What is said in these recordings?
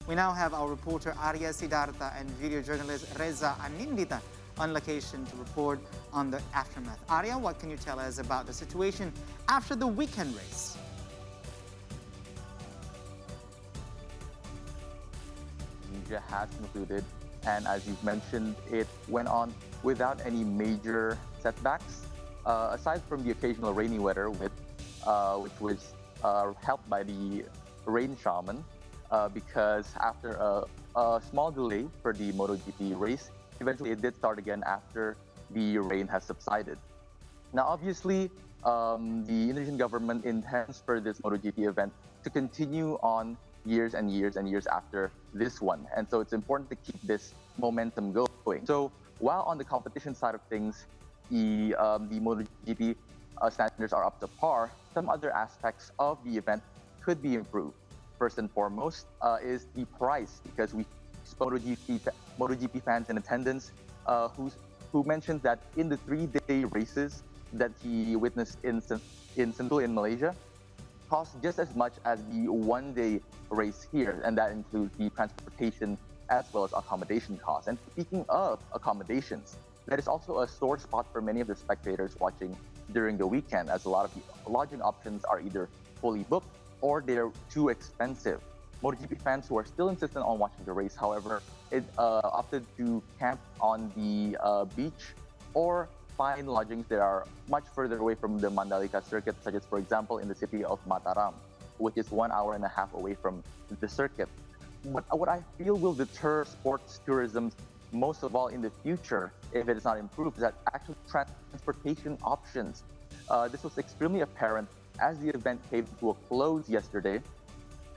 We now have our reporter Arya Siddhartha and video journalist Reza Anindita on location to report on the aftermath. Arya, what can you tell us about the situation after the weekend race? Indonesia has concluded, and as you've mentioned, it went on without any major setbacks, aside from the occasional rainy weather, which was helped by the rain shaman, because after a small delay for the MotoGP race, eventually it did start again after the rain has subsided. Now, obviously, the Indonesian government intends for this MotoGP event to continue on years and years and years after this one. And so it's important to keep this momentum going. So while on the competition side of things, the MotoGP standards are up to par, some other aspects of the event could be improved. First and foremost is the price, because we spoke to MotoGP fans in attendance who mentioned that in the 3-day races that he witnessed in Sentul in Malaysia, cost just as much as the 1-day race here, and that includes the transportation as well as accommodation costs. And speaking of accommodations, that is also a sore spot for many of the spectators watching during the weekend, as a lot of the lodging options are either fully booked or they're too expensive. MotoGP fans who are still insistent on watching the race, however, opted to camp on the beach or find lodgings that are much further away from the Mandalika circuit, such as, for example, in the city of Mataram, which is 1.5 hours away from the circuit. What I feel will deter sports tourism most of all in the future, if it is not improved, is that actual transportation options. This was extremely apparent as the event came to a close yesterday,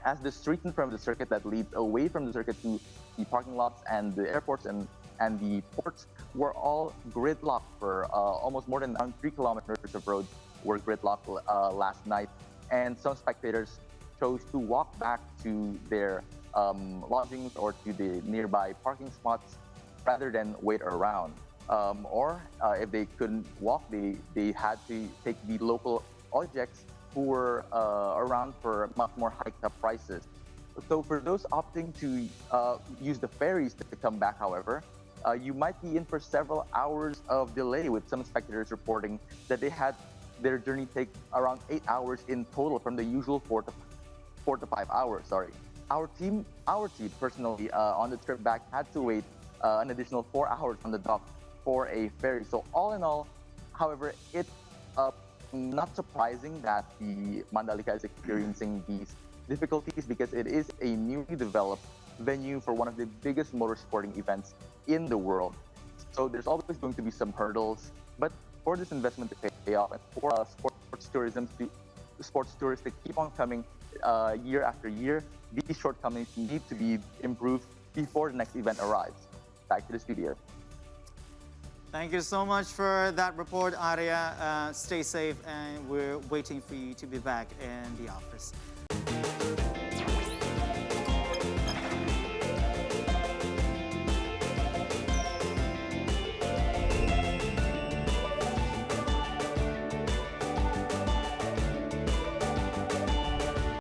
as the streets in front of the circuit that leads away from the circuit to the parking lots and the airports and the ports were all gridlocked for almost more than 3 kilometers of road were gridlocked last night. And some spectators chose to walk back to their lodgings or to the nearby parking spots rather than wait around. Or if they couldn't walk, they had to take the local objects who were around for much more hiked up prices. So for those opting to use the ferries to come back, however, you might be in for several hours of delay, with some spectators reporting that they had their journey take around 8 hours in total from the usual 4 to 5 hours. Sorry, our team personally on the trip back had to wait an additional 4 hours on the dock for a ferry. So all in all, however, it's not surprising that the Mandalika is experiencing these difficulties, because it is a newly developed venue for one of the biggest motorsporting events in the world. So there's always going to be some hurdles, but for this investment to pay off and for sports tourists to keep on coming year after year, these shortcomings need to be improved before the next event arrives. Back to the studio. Thank you so much for that report, Arya. Stay safe, and we're waiting for you to be back in the office.